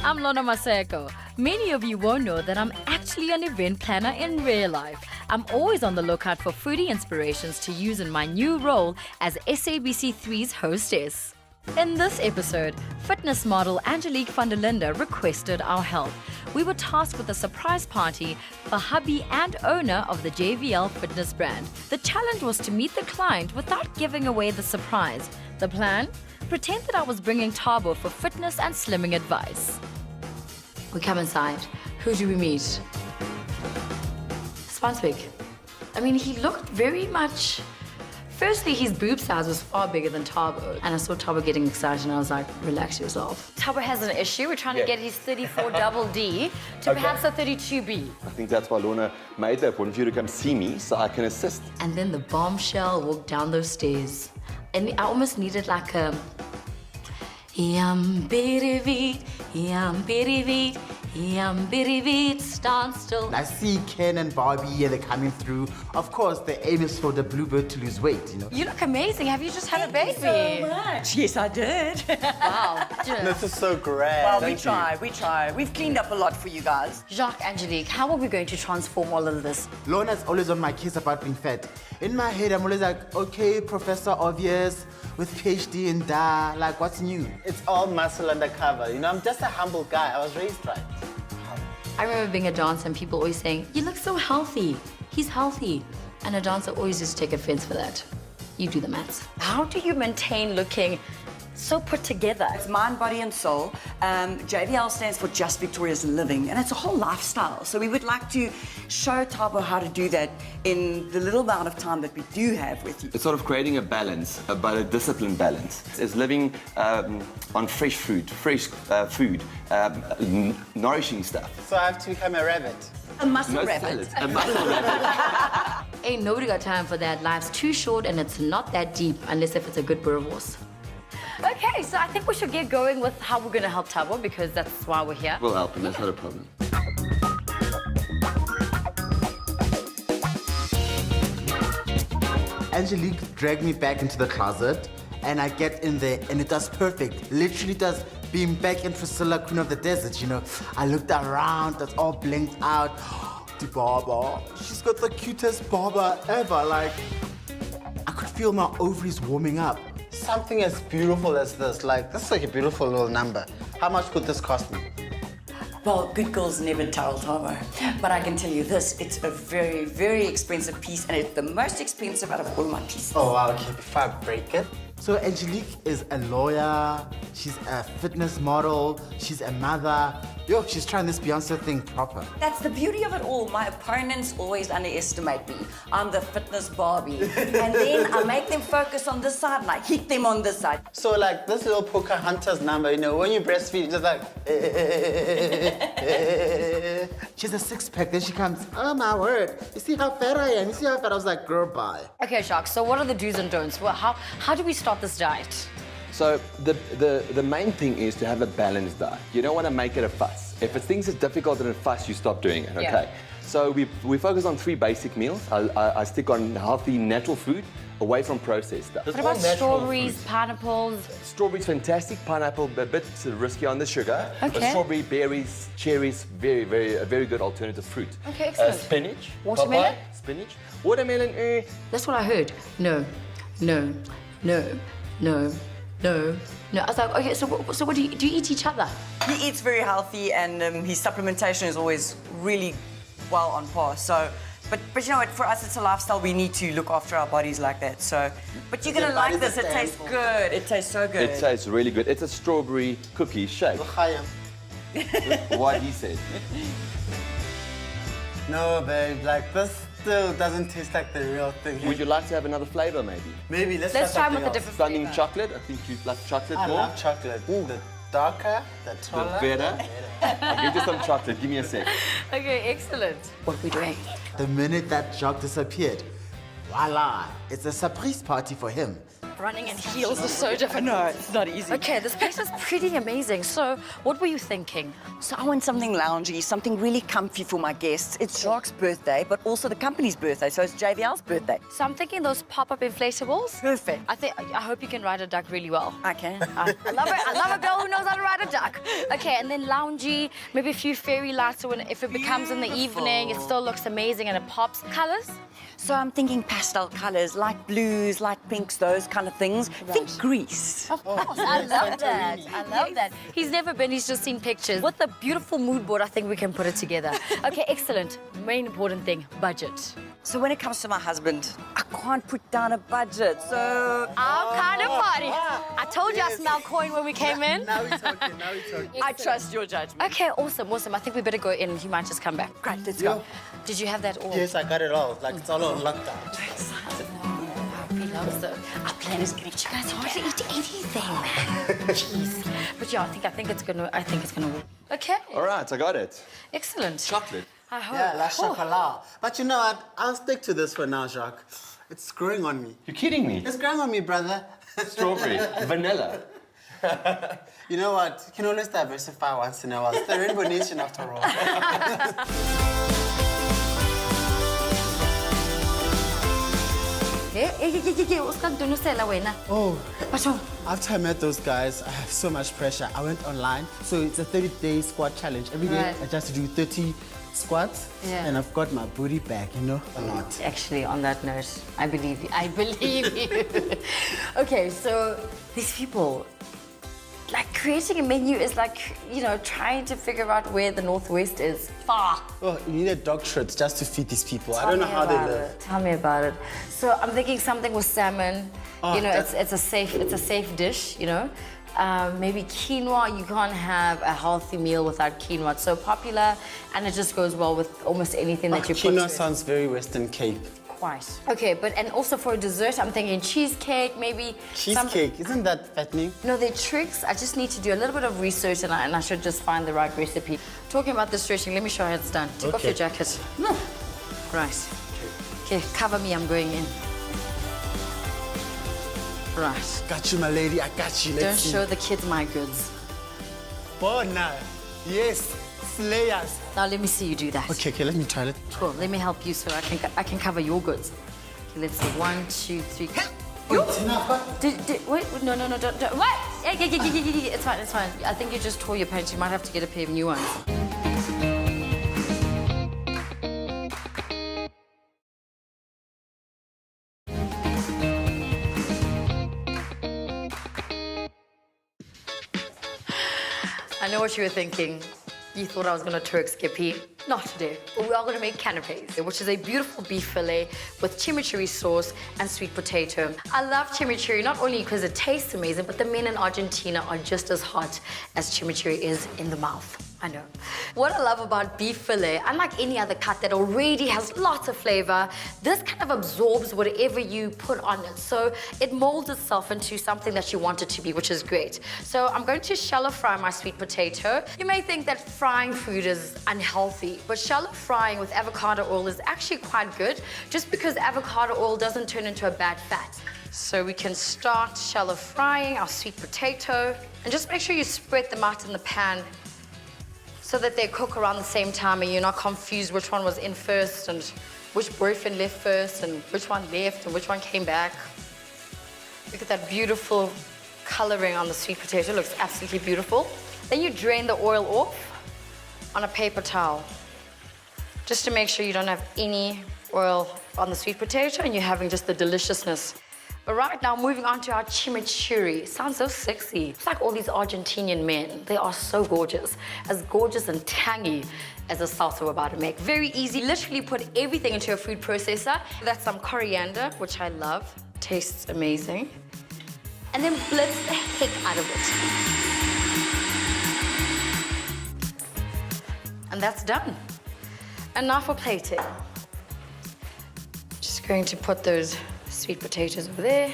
I'm Lorna Maseko. Many of you won't know that I'm actually an event planner in real life. I'm always on the lookout for foodie inspirations to use in my new role as SABC3's hostess. In this episode, fitness model Angelique van der Linde requested our help. We were tasked with a surprise party for hubby and owner of the JVL fitness brand. The challenge was to meet the client without giving away the surprise. The plan? Pretend that I was bringing Tabo for fitness and slimming advice. We come inside. Who do we meet? Spanswick. I mean, he looked very much... Firstly, his boob size was far bigger than Tabo. And I saw Tabo getting excited and I was like, relax yourself. Tabo has an issue. We're trying to get his 34 double D to perhaps a 32B. I think that's why Lorna made that point for you to come see me so I can assist. And then the bombshell walked down those stairs. And I almost needed like a... Yum, bitty beat, yum, bitty beat. Stand still. I see Ken and Barbie here, they're coming through. Of course, the aim is for the bluebird to lose weight, you know. You look amazing. Have you just had a baby? Thank you so much. Yes, I did. Wow. This is so great. Well, we try. We've cleaned up a lot for you guys. Jacques, Angelique, how are we going to transform all of this? Lorna's always on my case about being fat. In my head, I'm always like, okay, Professor Obvious with PhD in Da, like what's new? It's all muscle undercover. You know, I'm just a humble guy. I was raised right. I remember being a dancer and people always saying, you look so healthy. He's healthy. And a dancer always used to take offense for that. You do the maths. How do you maintain looking so put together? It's mind, body, and soul. JVL stands for Just Victorious Living, and it's a whole lifestyle. So we would like to show Tabo how to do that in the little amount of time that we do have with you. It's sort of creating a balance, but a disciplined balance. It's living on fresh food, nourishing stuff. So I have to become a rabbit. A muscle rabbit. A muscle rabbit. Ain't nobody got time for that. Life's too short and it's not that deep unless if it's a good boerewors. Okay, so I think we should get going with how we're going to help Tabo because that's why we're here. We'll help him, that's not a problem. Angelique dragged me back into the closet and I get in there and it does perfect. Literally does being back in Priscilla, Queen of the Desert, you know. I looked around, that's all blinked out. The barber, she's got the cutest barber ever. Like, I could feel my ovaries warming up. Something as beautiful as this. Like, this is like a beautiful little number. How much could this cost me? Well, good girls never tell Tabo. But I can tell you this, it's a very, very expensive piece, and it's the most expensive out of all my pieces. Oh, wow, okay, before I break it. So Angelique is a lawyer, she's a fitness model, she's a mother. Yo, she's trying this Beyonce thing proper. That's the beauty of it all. My opponents always underestimate me. I'm the fitness Barbie. And then I make them focus on this side and I hit them on this side. So, like, this little Pocahontas number, you know, when you breastfeed, just like... She has a six-pack, then she comes, oh my word, you see how fat I am, you see how fat? I was like, girl, bye. Okay, Jacques, so what are the do's and don'ts? Well, how do we start this diet? So the main thing is to have a balanced diet. You don't want to make it a fuss. If things is difficult and a fuss, you stop doing it, okay? Yeah. So we focus on 3 basic meals. I stick on healthy, natural food, away from processed stuff. What about strawberries, pineapples? Strawberries, fantastic. Pineapple, a bit risky on the sugar. Okay. But strawberry, berries, cherries, a very good alternative fruit. Okay, excellent. Spinach. Watermelon? Papaya, spinach. Watermelon, That's what I heard. No. I was like, okay, so what do you eat each other? He eats very healthy and his supplementation is always really well on par. So, but you know what, for us it's a lifestyle, we need to look after our bodies like that. So, but you're gonna like this, it tastes good. It tastes so good. It tastes really good. It's a strawberry cookie shake. What he said. No, babe, like, this still doesn't taste like the real thing. Would you like to have another flavor, maybe? Maybe, let's try something with a else. different Something flavor. chocolate. I think you like chocolate I more. love chocolate. The darker, the The taller. better. I'll get you some chocolate. Give me a sec. Okay, excellent. What are we doing? The minute that Jacques disappeared, voila, it's a surprise party for him. Running in heels is so different. No, it's not easy. Okay, this place is pretty amazing. So, what were you thinking? So I want something loungy, something really comfy for my guests. It's Jacques' birthday, but also the company's birthday, so it's JVL's birthday. So I'm thinking those pop-up inflatables. Perfect. I hope you can ride a duck really well. I can. I love it. I love a girl who knows how to ride a duck. Okay, and then loungy, maybe a few fairy lights, so if it becomes in the evening, it still looks amazing and it pops. Colors? So I'm thinking pastel colors, light blues, light pinks, those kind of things. Think Greece. Of course, I love that. I love that. He's never been, he's just seen pictures. With the beautiful mood board, I think we can put it together. Okay, excellent. Main important thing, budget. So when it comes to my husband, I can't put down a budget, so... Our kind of party. I told you I smelled coin when we came in. Now we're talking. I trust your judgment. Okay, awesome. I think we better go in. He might just come back. Great, let's go. Did you have that all? Yes, I got it all. Like, it's all on lockdown. He loves it. Our plan is getting you guys hardly eat anything, man. Jeez. But yeah, I think it's gonna work. Okay. All right, I got it. Excellent. Chocolate. I hope. Yeah, la chocolat. But you know what? I'll stick to this for now, Jacques. It's growing on me. You're kidding me. It's growing on me, brother. Strawberry, vanilla. You know what? You can always diversify once in a while. It's the Rainbow Nation after all. Oh, after I met those guys, I have so much pressure. I went online. So it's a 30-day squat challenge. Every day Right. I just do 30 squats. Yeah. And I've got my booty back, you know, or not. Actually, on that note, I believe you. I believe you. Okay, so these people, like creating a menu is like, you know, trying to figure out where the Northwest is. Far. Oh, you need a dog shirt just to feed these people. I don't know how they live. Tell me about it. So I'm thinking something with salmon. Oh, you know, that's- it's a safe dish. You know, maybe quinoa. You can't have a healthy meal without quinoa. It's so popular, and it just goes well with almost anything that you put to Quinoa it. sounds very Western Cape. Quite. Okay, and also for a dessert, I'm thinking cheesecake, maybe. Cheesecake, isn't that fattening? No, they're tricks. I just need to do a little bit of research, and I should just find the right recipe. Talking about the stretching, let me show you how it's done. Take off Okay. your jacket. No. Right. Okay, cover me, I'm going in. Right. Got you, my lady, I got you. Don't Let's see. show the kids my goods. Bona. Yes, slayers. Now let me see you do that. Okay, let me try it. Cool. Let me help you so I can cover your goods. Okay, let's see. 1, 2, 3. Wait, enough. Wait, no, don't. What? Yeah, it's fine, it's fine. I think you just tore your pants. You might have to get a pair of new ones. I know what you were thinking. You thought I was going to Turk Skippy. Not today. But we are going to make canapes, which is a beautiful beef fillet with chimichurri sauce and sweet potato. I love chimichurri, not only because it tastes amazing, but the men in Argentina are just as hot as chimichurri is in the mouth. I know. What I love about beef fillet, unlike any other cut that already has lots of flavor, this kind of absorbs whatever you put on it. So it molds itself into something that you want it to be, which is great. So I'm going to shallow fry my sweet potato. You may think that frying food is unhealthy, but shallow frying with avocado oil is actually quite good, just because avocado oil doesn't turn into a bad fat. So we can start shallow frying our sweet potato, and just make sure you spread them out in the pan so that they cook around the same time and you're not confused which one was in first and which boyfriend left first and which one left and which one came back. Look at that beautiful coloring on the sweet potato. It looks absolutely beautiful. Then you drain the oil off on a paper towel, just to make sure you don't have any oil on the sweet potato and you're having just the deliciousness. But right now, moving on to our chimichurri. Sounds so sexy. It's like all these Argentinian men. They are so gorgeous and tangy as the salsa we're about to make. Very easy. Literally put everything into a food processor. That's some coriander, which I love. Tastes amazing. And then blitz the heck out of it. And that's done. And now for plating. Just going to put those sweet potatoes over there.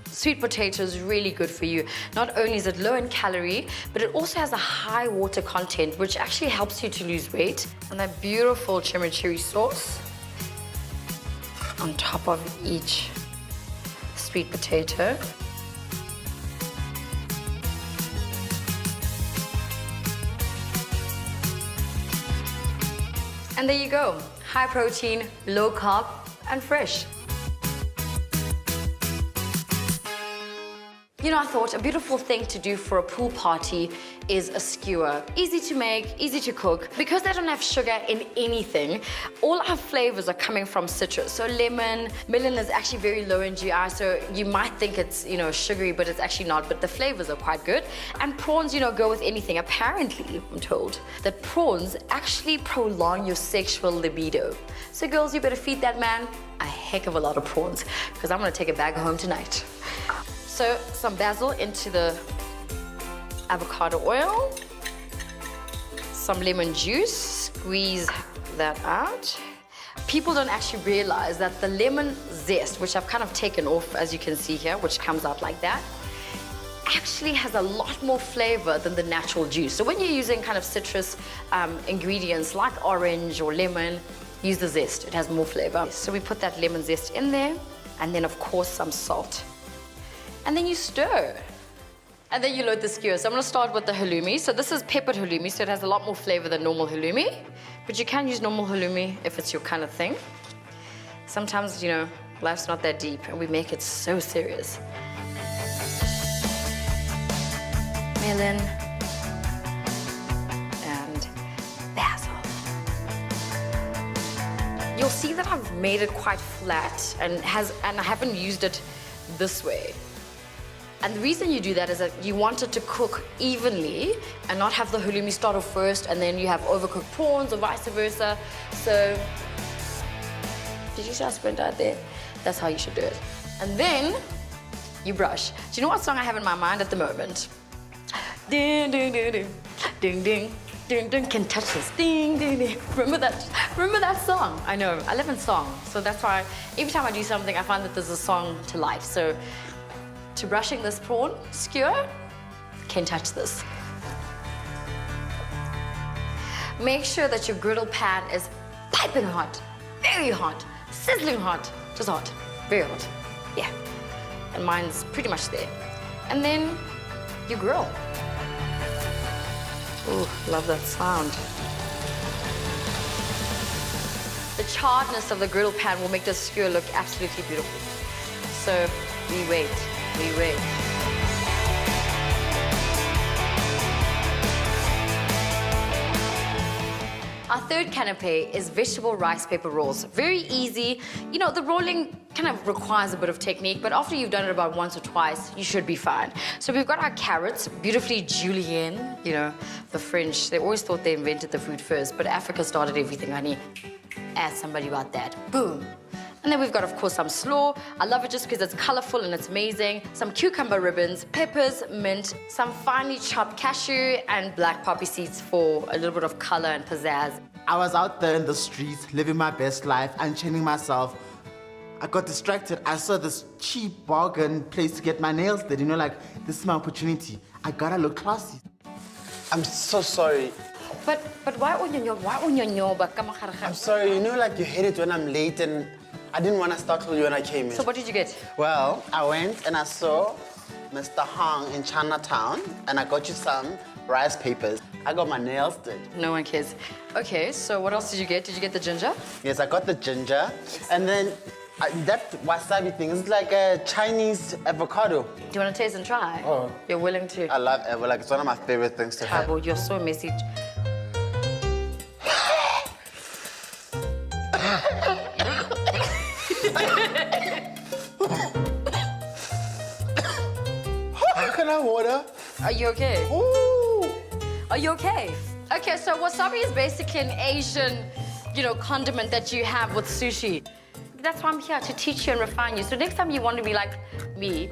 Sweet potato is really good for you. Not only is it low in calorie, but it also has a high water content, which actually helps you to lose weight. And that beautiful chimichurri sauce on top of each sweet potato. And there you go. High protein, low carb, and fresh. You know, I thought a beautiful thing to do for a pool party is a skewer. Easy to make, easy to cook. Because they don't have sugar in anything, all our flavors are coming from citrus. So lemon, melon is actually very low in GI, so you might think it's, you know, sugary, but it's actually not, but the flavors are quite good. And prawns, you know, go with anything. Apparently, I'm told, that prawns actually prolong your sexual libido. So girls, you better feed that man a heck of a lot of prawns, because I'm gonna take a bag home tonight. So some basil into the avocado oil, some lemon juice, squeeze that out. People don't actually realize that the lemon zest, which I've kind of taken off, as you can see here, which comes out like that, actually has a lot more flavor than the natural juice. So when you're using kind of citrus ingredients like orange or lemon, use the zest, it has more flavor. So we put that lemon zest in there, and then of course some salt. And then you stir. And then you load the skewer. So I'm gonna start with the halloumi. So this is peppered halloumi, so it has a lot more flavor than normal halloumi. But you can use normal halloumi if it's your kind of thing. Sometimes, you know, life's not that deep and we make it so serious. Melon and basil. You'll see that I've made it quite flat and I haven't used it this way. And the reason you do that is that you want it to cook evenly and not have the halloumi start off first and then you have overcooked prawns or vice versa. So, did you see I sprint out there? That's how you should do it. And then you brush. Do you know what song I have in my mind at the moment? Ding, ding, ding, ding, ding, ding, ding, ding, can touch this, ding, ding, ding. Remember that song? I know, I live in song. So that's why every time I do something, I find that there's a song to life. So, to brushing this prawn skewer, can touch this. Make sure that your griddle pan is piping hot, very hot, sizzling hot, just hot, very hot, yeah. And mine's pretty much there. And then you grill. Ooh, love that sound. The charredness of the griddle pan will make this skewer look absolutely beautiful. So we wait. We wait. Our third canapé is vegetable rice paper rolls. Very easy. You know, the rolling kind of requires a bit of technique, but after you've done it about once or twice, you should be fine. So we've got our carrots, beautifully julienne. You know, the French, they always thought they invented the food first, but Africa started everything, honey. Ask somebody about that. Boom. And then we've got, of course, some slaw. I love it just because it's colorful and it's amazing. Some cucumber ribbons, peppers, mint, some finely chopped cashew, and black poppy seeds for a little bit of color and pizzazz. I was out there in the streets, living my best life, unchaining myself. I got distracted. I saw this cheap bargain place to get my nails did. You know, like, this is my opportunity. I gotta look classy. I'm so sorry. But why unyo? I'm sorry, you know, like you hate it when I'm late and I didn't want to startle you when I came in. So what did you get? Well, I went and I saw Mr. Hong in Chinatown and I got you some rice papers. I got my nails did. No one cares. Okay, so what else did you get? Did you get the ginger? Yes, I got the ginger. And then that wasabi thing is like a Chinese avocado. Do you want to taste and try? Oh. You're willing to? I love avocado. Like, it's one of my favorite things to have. You're so messy. Can I have water? Are you okay? Ooh. Are you okay? Okay, so wasabi is basically an Asian, you know, condiment that you have with sushi. That's why I'm here, to teach you and refine you. So next time you want to be like me,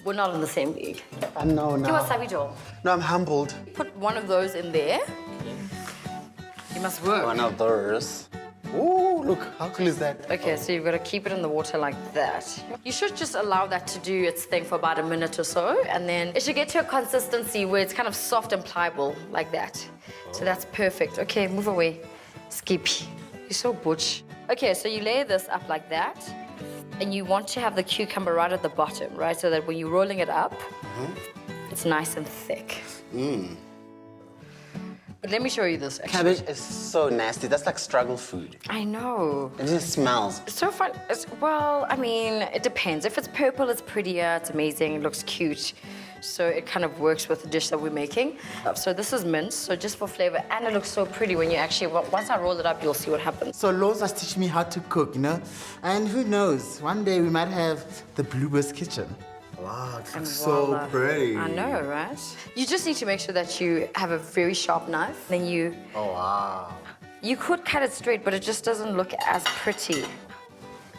we're not in the same league. I know now. Do wasabi, Joel. No, I'm humbled. Put one of those in there. You must work. One of those. Ooh, look, how cool is that? Okay, so you've got to keep it in the water like that. You should just allow that to do its thing for about a minute or so, and then it should get to a consistency where it's kind of soft and pliable, like that. So that's perfect. Okay, move away. Skippy. You're so butch. Okay, so you lay this up like that, and you want to have the cucumber right at the bottom, right? So that when you're rolling it up, it's nice and thick. But let me show you this, actually. Cabbage is so nasty. That's like struggle food. I know. It just smells. It's so fun. Well, I mean, it depends. If it's purple, it's prettier, it's amazing, it looks cute. So it kind of works with the dish that we're making. So this is mint, so just for flavor, and it looks so pretty when you actually, once I roll it up, you'll see what happens. So Lowe's was teaching me how to cook, you know? And who knows, one day we might have the Bluebird's kitchen. Wow, it looks so Voila. pretty. I know, right? You just need to make sure that you have a very sharp knife. Then Oh, wow. you could cut it straight, but it just doesn't look as pretty.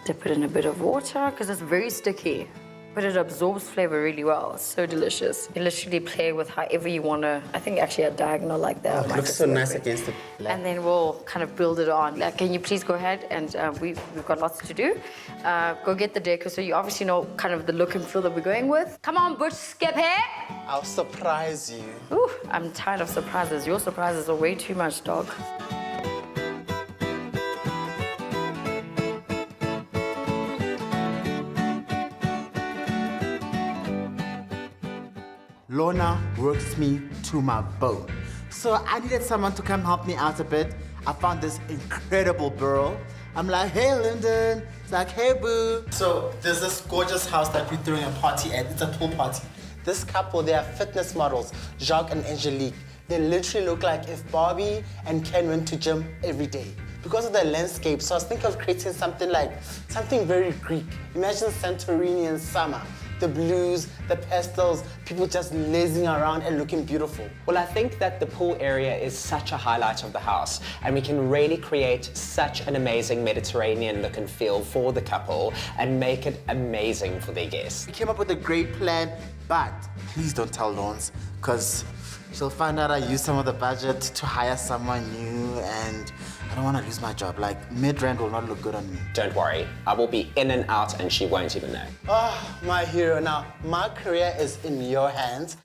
Dip it in a bit of water, because it's very sticky. But it absorbs flavor really well. It's so delicious. You literally play with however you want to. I think actually a diagonal like that. It looks so nice against the black. And then we'll kind of build it on. Can you please go ahead and we've got lots to do. Go get the decor so you obviously know kind of the look and feel that we're going with. Come on, Butch, skip here. I'll surprise you. Ooh, I'm tired of surprises. Your surprises are way too much, dog. Lorna works me to my bone. So I needed someone to come help me out a bit. I found this incredible girl. I'm like, hey, Linde. It's like, hey, boo. So there's this gorgeous house that we're throwing a party at. It's a pool party. This couple, they are fitness models, Jacques and Angelique. They literally look like if Barbie and Ken went to gym every day. Because of the landscape, so I was thinking of creating something very Greek. Imagine Santorini in summer. The blues, the pastels, people just lazing around and looking beautiful. Well, I think that the pool area is such a highlight of the house, and we can really create such an amazing Mediterranean look and feel for the couple and make it amazing for their guests. We came up with a great plan, but please don't tell Lawrence, because she'll find out I used some of the budget to hire someone new, and I don't want to lose my job. Like, mid-rent will not look good on me. Don't worry, I will be in and out and she won't even know. Oh, my hero. Now, my career is in your hands.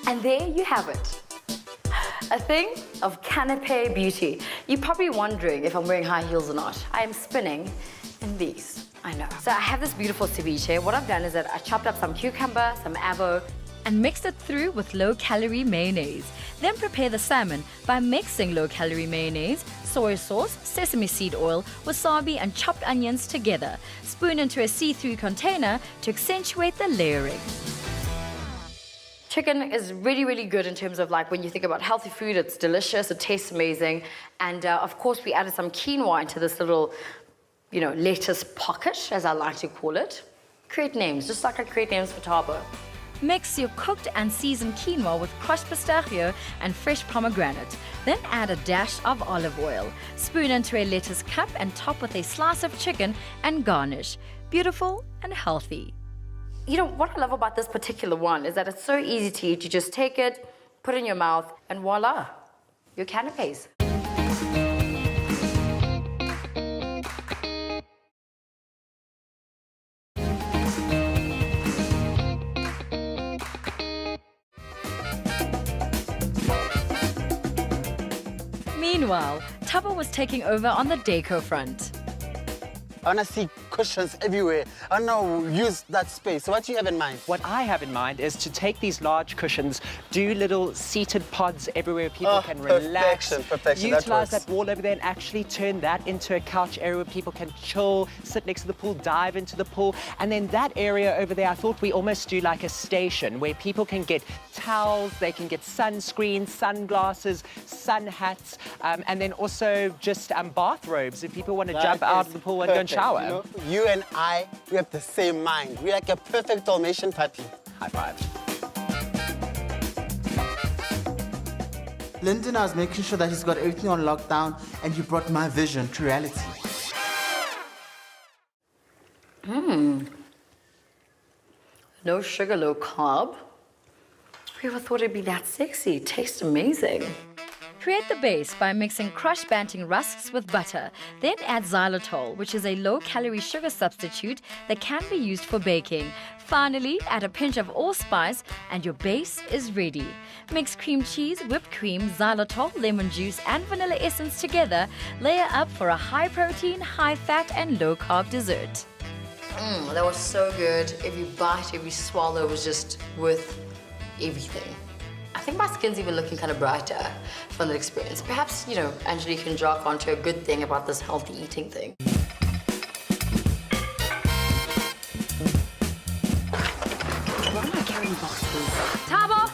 And there you have it. A thing of canapé beauty. You're probably wondering if I'm wearing high heels or not. I am spinning in these, I know. So I have this beautiful ceviche. What I've done is that I chopped up some cucumber, some avo, and mixed it through with low-calorie mayonnaise. Then prepare the salmon by mixing low-calorie mayonnaise, soy sauce, sesame seed oil, wasabi, and chopped onions together. Spoon into a see-through container to accentuate the layering. Chicken is really, really good in terms of like when you think about healthy food, it's delicious, it tastes amazing. And of course, we added some quinoa into this little, lettuce pocket, as I like to call it. Create names, just like I create names for Tabo. Mix your cooked and seasoned quinoa with crushed pistachio and fresh pomegranate. Then add a dash of olive oil. Spoon into a lettuce cup and top with a slice of chicken and garnish. Beautiful and healthy. What I love about this particular one is that it's so easy to eat. You just take it, put it in your mouth, and voila, your canapes. Meanwhile, Tabo was taking over on the decor front. I want to see cushions everywhere. I want to use that space. So what do you have in mind? What I have in mind is to take these large cushions, do little seated pods everywhere people can relax, perfection. utilize that wall over there and actually turn that into a couch area where people can chill, sit next to the pool, dive into the pool. And then that area over there, I thought we almost do like a station where people can get towels, they can get sunscreen, sunglasses, sun hats, and then also just bathrobes if people want to jump out of the pool and go and shower. You and I, we have the same mind. We're like a perfect Dalmatian puppy. High five. Linde, I was making sure that he's got everything on lockdown, and you brought my vision to reality. No sugar, low carb. Who ever thought it'd be that sexy? It tastes amazing. Create the base by mixing crushed Banting rusks with butter. Then add xylitol, which is a low-calorie sugar substitute that can be used for baking. Finally, add a pinch of allspice and your base is ready. Mix cream cheese, whipped cream, xylitol, lemon juice, and vanilla essence together. Layer up for a high-protein, high-fat, and low-carb dessert. That was so good. Every bite, every swallow was just worth everything. I think my skin's even looking kind of brighter from the experience. Perhaps, you know, Angelique can jog onto a good thing about this healthy eating thing. Why am I carrying boxes? Tabo!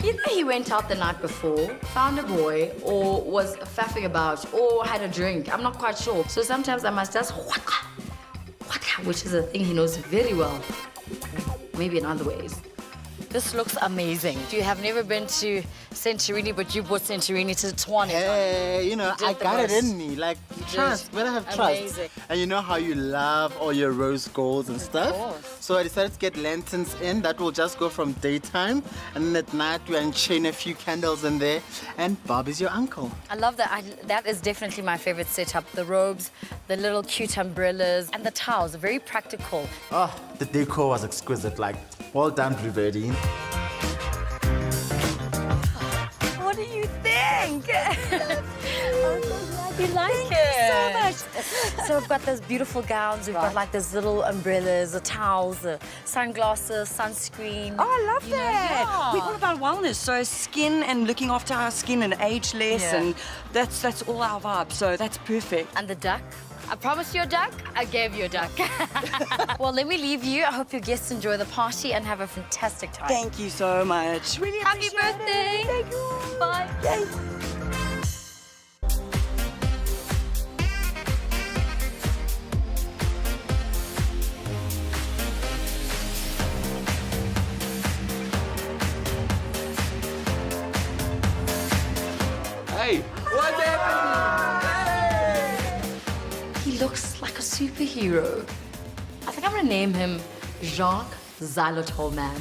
Either he went out the night before, found a boy, or was faffing about, or had a drink. I'm not quite sure. So sometimes I must just which is a thing he knows very well. Maybe in other ways. This looks amazing. You have never been to Santorini, but you brought Santorini to Tshwane. Hey, you know, I got it in me. Like, trust, when I have trust. Amazing. And you know how you love all your rose golds and stuff? course. So I decided to get lanterns in that will just go from daytime. And then at night, we unchain a few candles in there. And Bob is your uncle. I love that. That is definitely my favorite setup. The robes, the little cute umbrellas, and the towels. Very practical. Oh, the decor was exquisite. Like, well done, Bluebirdie. What do you think? I'm so glad you like it. So much. So we've got those beautiful gowns. We've got like those little umbrellas, the towels, the sunglasses, sunscreen. Oh, I love You know, that. yeah. We're all about wellness, so skin and looking after our skin and ageless, Yeah. and that's all our vibe. So that's perfect. And the duck. I promised you a duck, I gave you a duck. Well, let me leave you. I hope your guests enjoy the party and have a fantastic time. Thank you so much. Really Happy appreciate birthday. it. Thank you. Bye. Yay. Hey, what's happening? He looks like a superhero. I think I'm gonna name him Jacques Xylitol Man.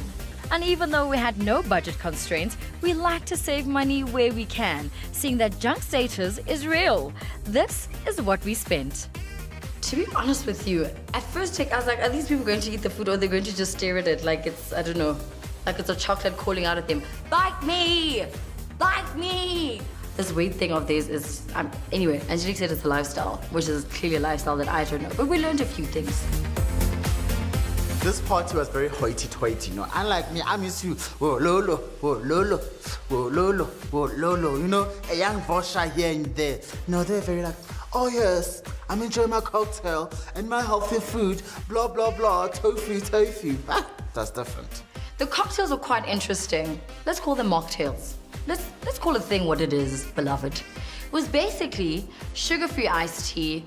And even though we had no budget constraints, we like to save money where we can, seeing that junk status is real. This is what we spent. To be honest with you, at first take, I was like, are these people going to eat the food or they're going to just stare at it like it's, I don't know, like it's a chocolate calling out at them, bite me, bite me. This weird thing of theirs is, anyway, Angelique said it's a lifestyle, which is clearly a lifestyle that I don't know, but we learned a few things. This party was very hoity-toity, you know. Unlike me, I'm used to, whoa, lolo, whoa, lolo, whoa, lolo, whoa, lolo. You know, a young Vosha here and there. No, they're very like, oh yes, I'm enjoying my cocktail and my healthy food, blah, blah, blah, tofu, tofu. Ah, that's different. The cocktails are quite interesting. Let's call them mocktails. Let's call a thing what it is, beloved. It was basically sugar-free iced tea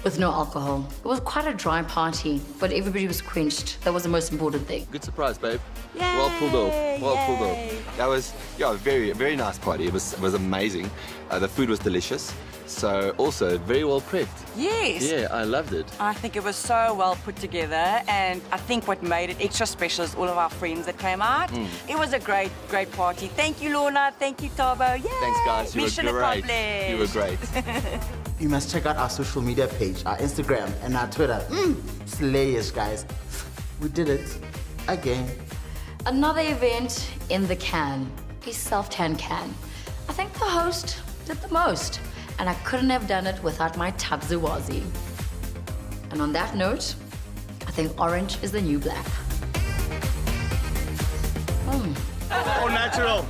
with no alcohol. It was quite a dry party, but everybody was quenched. That was the most important thing. Good surprise, babe. Well pulled off. Well pulled off. That was, yeah, a very nice party. It was amazing. The food was delicious. So also very well prepped. Yes. Yeah, I loved it. I think it was so well put together, and I think what made it extra special is all of our friends that came out. It was a great party. Thank you, Lorna. Thank you, Tabo. Yay! Thanks, guys. You Mission were great. accomplished. You were great. You must check out our social media page, our Instagram and our Twitter. Slayers, guys. We did it again. Another event in the can, a self-tan can. I think the host did the most, and I couldn't have done it without my Tabziwazi. And on that note, I think orange is the new black. Oh, natural.